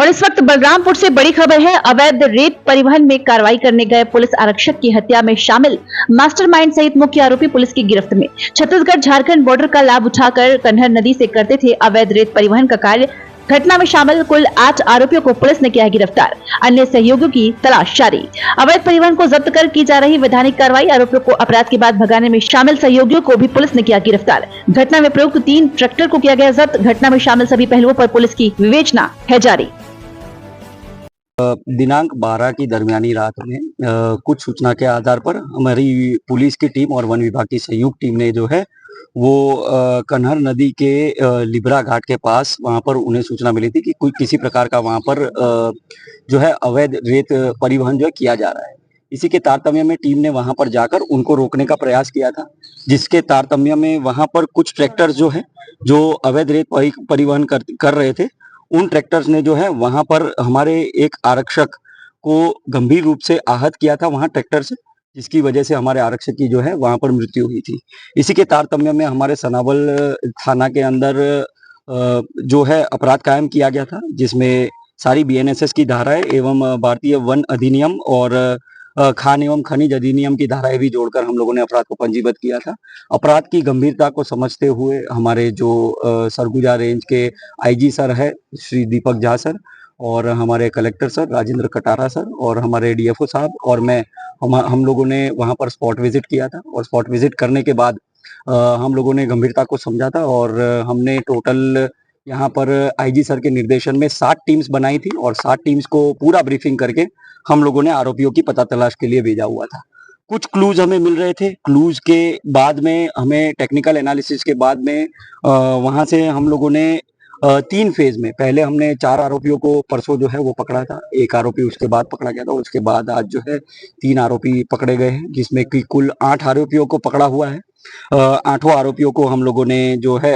और इस वक्त बलरामपुर से बड़ी खबर है। अवैध रेत परिवहन में कार्रवाई करने गए पुलिस आरक्षक की हत्या में शामिल मास्टरमाइंड सहित मुख्य आरोपी पुलिस की गिरफ्त में। छत्तीसगढ़ झारखंड बॉर्डर का लाभ उठाकर कन्हर नदी से करते थे अवैध रेत परिवहन का कार्य। घटना में शामिल कुल 8 आरोपियों को पुलिस ने किया गिरफ्तार। अन्य सहयोगियों की तलाश जारी। अवैध परिवहन को जब्त कर की जा रही वैधानिक कार्रवाई। आरोपियों को अपराध के बाद भगाने में शामिल सहयोगियों को भी पुलिस ने किया गिरफ्तार। घटना में प्रयुक्त 3 ट्रैक्टर को किया गया जब्त। घटना में शामिल सभी पहलुओं पर पुलिस की विवेचना है जारी। दिनांक 12 की दरमियानी रात में कुछ सूचना के आधार पर हमारी पुलिस की टीम और वन विभाग की संयुक्त टीम ने जो है वो कन्हर नदी के लिबरा घाट के पास वहां पर उन्हें सूचना मिली थी कि कोई किसी प्रकार का वहां पर जो है अवैध रेत परिवहन जो है किया जा रहा है। इसी के तारतम्य में टीम ने वहां पर जाकर उनको रोकने का प्रयास किया था, जिसके तारतम्य में वहां पर कुछ ट्रैक्टर जो है जो अवैध रेत परिवहन कर रहे थे, उन ट्रैक्टर्स ने जो है वहां पर हमारे एक आरक्षक को गंभीर रूप से आहत किया था वहां ट्रैक्टर से, जिसकी वजह से हमारे आरक्षक की जो है वहां पर मृत्यु हुई थी। इसी के तारतम्य में हमारे सनावल थाना के अंदर जो है अपराध कायम किया गया था, जिसमें सारी बीएनएसएस की धाराएं एवं भारतीय वन अधिनियम और खान एवं खनिज अधिनियम की धाराएं भी जोड़कर हम लोगों ने अपराध को पंजीबद्ध किया था। अपराध की गंभीरता को समझते हुए हमारे जो सरगुजा रेंज के आईजी सर है श्री दीपक झा सर, और हमारे collector sir Rajendra Katara sir, और हमारे डीएफओ साहब और मैं, हम लोगों ने वहां पर स्पॉट विजिट किया था। और स्पॉट विजिट करने के बाद हम लोगों ने गंभीरता को समझा था और हमने टोटल यहाँ पर आईजी सर के निर्देशन में 7 टीम्स बनाई थी और 7 टीम्स को पूरा ब्रीफिंग करके हम लोगों ने आरोपियों की पता तलाश के लिए भेजा हुआ था। कुछ क्लूज हमें मिल रहे थे। क्लूज के बाद में हमें टेक्निकल एनालिसिस के बाद में वहां से हम लोगों ने 3 फेज में, पहले हमने 4 आरोपियों को परसों जो है वो पकड़ा था। 1 आरोपी उसके बाद पकड़ा गया था। उसके बाद आज जो है 3 आरोपी पकड़े गए हैं, जिसमें कि कुल 8 आरोपियों को पकड़ा हुआ है। 8 आरोपियों को हम लोगों ने जो है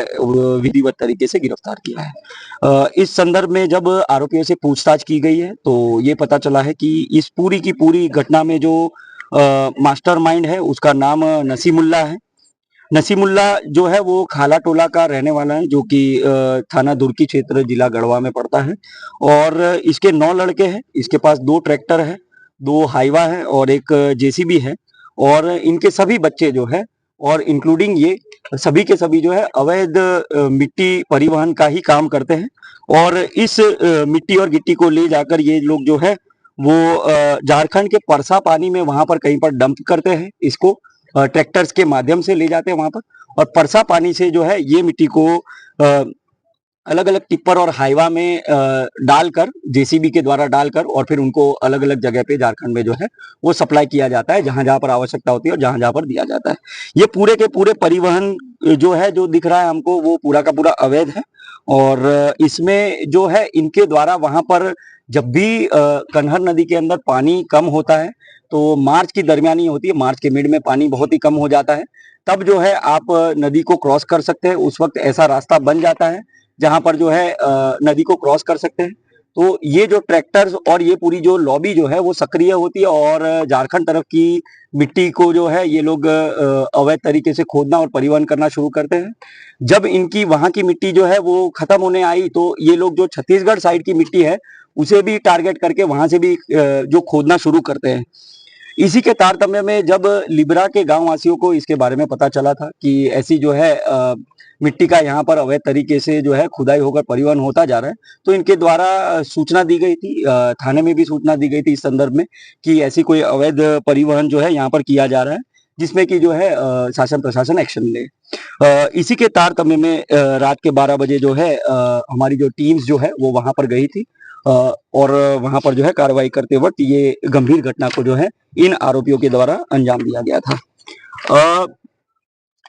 विधिवत तरीके से गिरफ्तार किया है। इस संदर्भ में जब आरोपियों से पूछताछ की गई है तो ये पता चला है कि इस पूरी की पूरी घटना में जो मास्टरमाइंड है उसका नाम नसीमुल्ला है। नसीमुल्ला जो है वो खाला टोला का रहने वाला है, जो कि थाना दुर्की क्षेत्र जिला गढ़वा में पड़ता है। और इसके 9 लड़के हैं। इसके पास 2 ट्रैक्टर है, 2 हाइवा है और एक जेसीबी है। और इनके सभी बच्चे जो है और इंक्लूडिंग ये सभी के सभी जो है अवैध मिट्टी परिवहन का ही काम करते हैं। और इस मिट्टी और गिट्टी को ले जाकर ये लोग जो है वो झारखंड के परसा पानी में वहां पर कहीं पर डंप करते हैं। इसको ट्रैक्टर्स के माध्यम से ले जाते हैं वहां पर, और परसा पानी से जो है ये मिट्टी को अलग अलग टिप्पर और हाईवा में डालकर, जेसीबी के द्वारा डालकर, और फिर उनको अलग अलग जगह पे झारखंड में जो है वो सप्लाई किया जाता है, जहां जहां पर आवश्यकता होती है और जहां जहां पर दिया जाता है। ये पूरे के पूरे परिवहन जो है जो दिख रहा है हमको वो पूरा का पूरा अवैध है। और इसमें जो है इनके द्वारा वहां पर जब भी कन्हर नदी के अंदर पानी कम होता है, तो मार्च की दरमियानी होती है, मार्च के मिड में पानी बहुत ही कम हो जाता है, तब जो है आप नदी को क्रॉस कर सकते हैं। उस वक्त ऐसा रास्ता बन जाता है जहां पर जो है नदी को क्रॉस कर सकते हैं। तो ये जो ट्रैक्टर्स और ये पूरी जो लॉबी जो है वो सक्रिय होती है और झारखंड तरफ की मिट्टी को जो है ये लोग अवैध तरीके से खोदना और परिवहन करना शुरू करते हैं। जब इनकी वहां की मिट्टी जो है वो खत्म होने आई तो ये लोग जो छत्तीसगढ़ साइड की मिट्टी है उसे भी टारगेट करके वहां से भी जो खोदना शुरू करते हैं। इसी के तारतम्य में जब लिबरा के गांव वासियों को इसके बारे में पता चला था कि ऐसी जो है मिट्टी का यहाँ पर अवैध तरीके से जो है खुदाई होकर परिवहन होता जा रहा है, तो इनके द्वारा सूचना दी गई थी, थाने में भी सूचना दी गई थी इस संदर्भ में कि ऐसी कोई अवैध परिवहन जो है यहाँ पर किया जा रहा है, जिसमें कि जो है शासन प्रशासन एक्शन ले। इसी के तारतम्य में रात के 12 बजे जो है हमारी जो टीम्स जो है वो वहां पर गई थी और वहां पर जो है कार्रवाई करते वक्त ये गंभीर घटना को जो है इन आरोपियों के द्वारा अंजाम दिया गया था।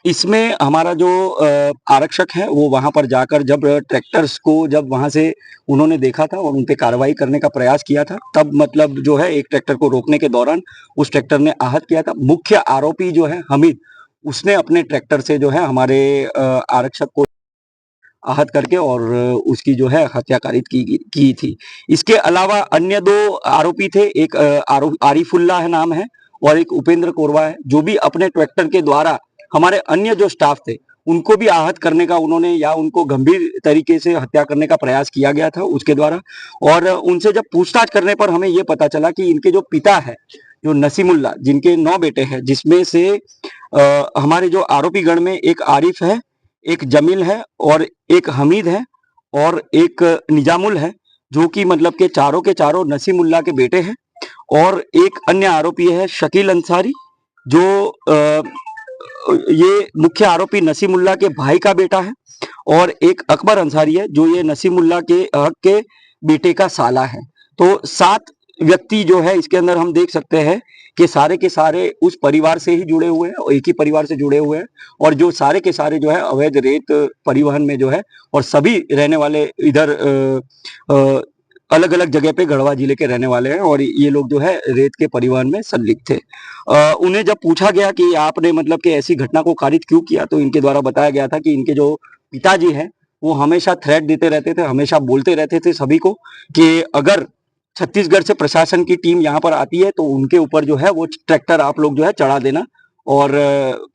इसमें हमारा जो आरक्षक है वो वहां पर जाकर जब ट्रैक्टर्स को जब वहां से उन्होंने देखा था और उन पे कार्रवाई करने का प्रयास किया था, तब मतलब जो है एक ट्रैक्टर को रोकने के दौरान उस ट्रैक्टर ने आहत किया था। मुख्य आरोपी जो है हमीद, उसने अपने ट्रैक्टर से जो है हमारे आरक्षक को आहत करके और उसकी जो है हत्या कारित की थी। इसके अलावा अन्य 2 आरोपी थे, एक आरिफुल्लाह नाम है और एक उपेंद्र कोरवा है, जो भी अपने ट्रैक्टर के द्वारा हमारे अन्य जो स्टाफ थे उनको भी आहत करने का उन्होंने या उनको गंभीर तरीके से हत्या करने का प्रयास किया गया था उसके द्वारा। और उनसे जब पूछताछ करने पर हमें ये पता चला कि इनके जो पिता है, जो नसीमुल्ला, जिनके 9 बेटे हैं, जिसमें से हमारे जो आरोपी गण में एक आरिफ है, एक जमील है और एक हमीद है और एक निजामुल है, जो कि मतलब के चारों नसीमुल्ला के बेटे हैं। और एक अन्य आरोपी है शकील अंसारी, जो ये मुख्य आरोपी नसीमुल्ला के भाई का बेटा है। और एक अकबर अंसारी है, जो ये नसीमुल्ला के हक के बेटे का साला है। तो 7 व्यक्ति जो है इसके अंदर हम देख सकते हैं कि सारे के सारे उस परिवार से ही जुड़े हुए हैं और एक ही परिवार से जुड़े हुए हैं, और जो सारे के सारे जो है अवैध रेत परिवहन में जो है, और सभी रहने वाले इधर अलग अलग जगह पे गढ़वा जिले के रहने वाले हैं, और ये लोग जो है रेत के परिवहन में संलिप्त थे। उन्हें जब पूछा गया कि आपने मतलब कि ऐसी घटना को कारित क्यों किया, तो इनके द्वारा बताया गया था कि इनके जो पिताजी हैं वो हमेशा थ्रेट देते रहते थे, हमेशा बोलते रहते थे सभी को कि अगर छत्तीसगढ़ से प्रशासन की टीम यहाँ पर आती है तो उनके ऊपर जो है वो ट्रैक्टर आप लोग जो है चढ़ा देना, और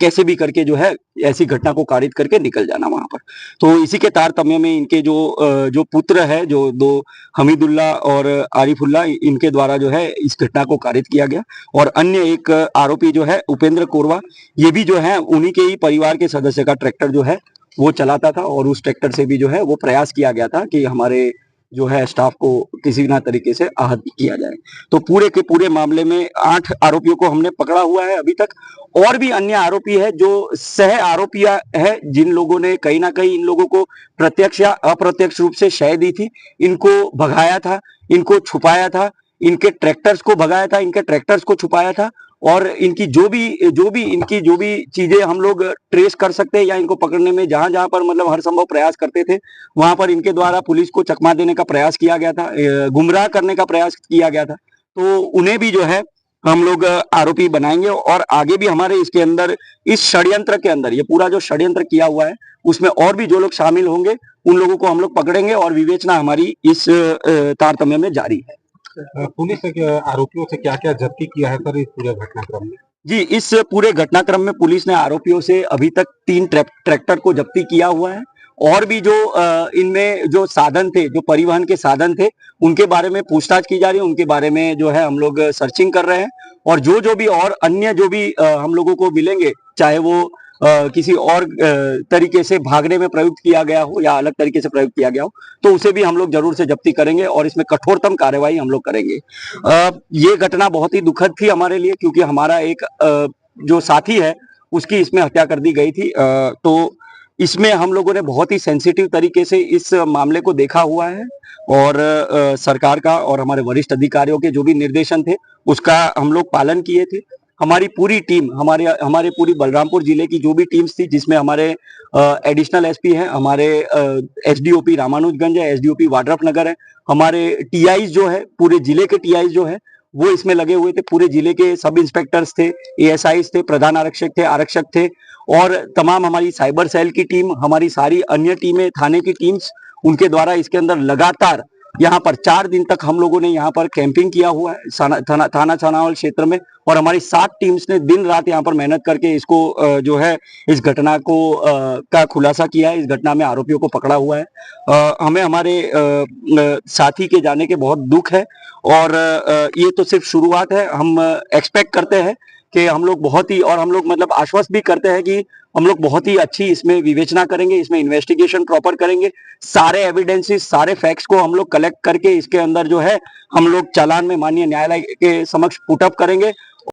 कैसे भी करके जो है ऐसी घटना को कारित करके निकल जाना वहां पर। तो इसी के तारतम्य में इनके जो पुत्र है, जो 2 हमीदुल्ला और आरिफुल्ला, इनके द्वारा जो है इस घटना को कारित किया गया। और अन्य एक आरोपी जो है उपेंद्र कोरवा, ये भी जो है उन्हीं के ही परिवार के सदस्य का ट्रैक्टर जो है वो चलाता था, और उस ट्रैक्टर से भी जो है वो प्रयास किया गया था कि हमारे जो है स्टाफ को किसी ना तरीके से आहत किया जाए। तो पूरे के पूरे मामले में 8 आरोपियों को हमने पकड़ा हुआ है अभी तक। और भी अन्य आरोपी है जो सह आरोपिया है, जिन लोगों ने कहीं ना कहीं इन लोगों को प्रत्यक्ष या अप्रत्यक्ष रूप से शय दी थी, इनको भगाया था, इनको छुपाया था, इनके ट्रैक्टर्स को भगाया था, इनके ट्रैक्टर्स को छुपाया था। और इनकी जो भी चीजें हम लोग ट्रेस कर सकते हैं या इनको पकड़ने में जहां जहां पर मतलब हर संभव प्रयास करते थे, वहां पर इनके द्वारा पुलिस को चकमा देने का प्रयास किया गया था, गुमराह करने का प्रयास किया गया था। तो उन्हें भी जो है हम लोग आरोपी बनाएंगे, और आगे भी हमारे इसके अंदर, इस षड्यंत्र के अंदर, ये पूरा जो षड्यंत्र किया हुआ है उसमें और भी जो लोग शामिल होंगे उन लोगों को हम लोग पकड़ेंगे, और विवेचना हमारी इस तारतम्य में जारी है। पुलिस ने आरोपियों से क्या-क्या जब्ती किया है सर इस पूरे घटनाक्रम में? जी, इस पूरे घटनाक्रम में पुलिस ने आरोपियों से अभी तक 3 ट्रैक्टर को जब्ती किया हुआ है, और भी जो इनमें जो साधन थे, जो परिवहन के साधन थे, उनके बारे में पूछताछ की जा रही है, उनके बारे में जो है हम लोग सर्चिंग कर रहे हैं। और जो भी और अन्य जो भी हम लोगों को मिलेंगे, चाहे वो किसी और तरीके से भागने में प्रयुक्त किया गया हो या अलग तरीके से प्रयुक्त किया गया हो, तो उसे भी हम लोग जरूर से जब्ती करेंगे और इसमें कठोरतम कार्रवाई हम लोग करेंगे। ये घटना बहुत ही दुखद थी हमारे लिए, क्योंकि हमारा एक जो साथी है उसकी इसमें हत्या कर दी गई थी। तो इसमें हम लोगों ने बहुत ही सेंसिटिव तरीके से इस मामले को देखा हुआ है, और सरकार का और हमारे वरिष्ठ अधिकारियों के जो भी निर्देशन थे उसका हम लोग पालन किए थे। हमारी पूरी टीम, हमारे पूरी बलरामपुर जिले की जो भी टीम्स थी, जिसमें हमारे एडिशनल एसपी हैं, हमारे एसडीओपी रामानुजगंज है, एसडीओपी वाड्रफनगर है, हमारे टीआईज जो है, पूरे जिले के टीआईज जो है वो इसमें लगे हुए थे, पूरे जिले के सब इंस्पेक्टर्स थे, एएसआईज थे, प्रधान आरक्षक थे, और तमाम हमारी साइबर सेल की टीम, हमारी सारी अन्य टीमें, थाने की टीम्स, उनके द्वारा इसके अंदर लगातार यहाँ पर 4 दिन तक हम लोगों ने यहाँ पर कैंपिंग किया हुआ है थाना छानावल क्षेत्र में, और हमारी 7 टीम्स ने दिन रात यहाँ पर मेहनत करके इसको जो है इस घटना को का खुलासा किया है, इस घटना में आरोपियों को पकड़ा हुआ है। हमें हमारे साथी के जाने के बहुत दुख है, और ये तो सिर्फ शुरुआत है। हम एक्सपेक्ट करते हैं कि हम लोग बहुत ही, और हम लोग मतलब आश्वस्त भी करते हैं कि हम लोग बहुत ही अच्छी इसमें विवेचना करेंगे, इसमें इन्वेस्टिगेशन प्रॉपर करेंगे, सारे एविडेंसेस, सारे फैक्ट्स को हम लोग कलेक्ट करके इसके अंदर जो है हम लोग चालान में माननीय न्यायालय के समक्ष पुट अप करेंगे,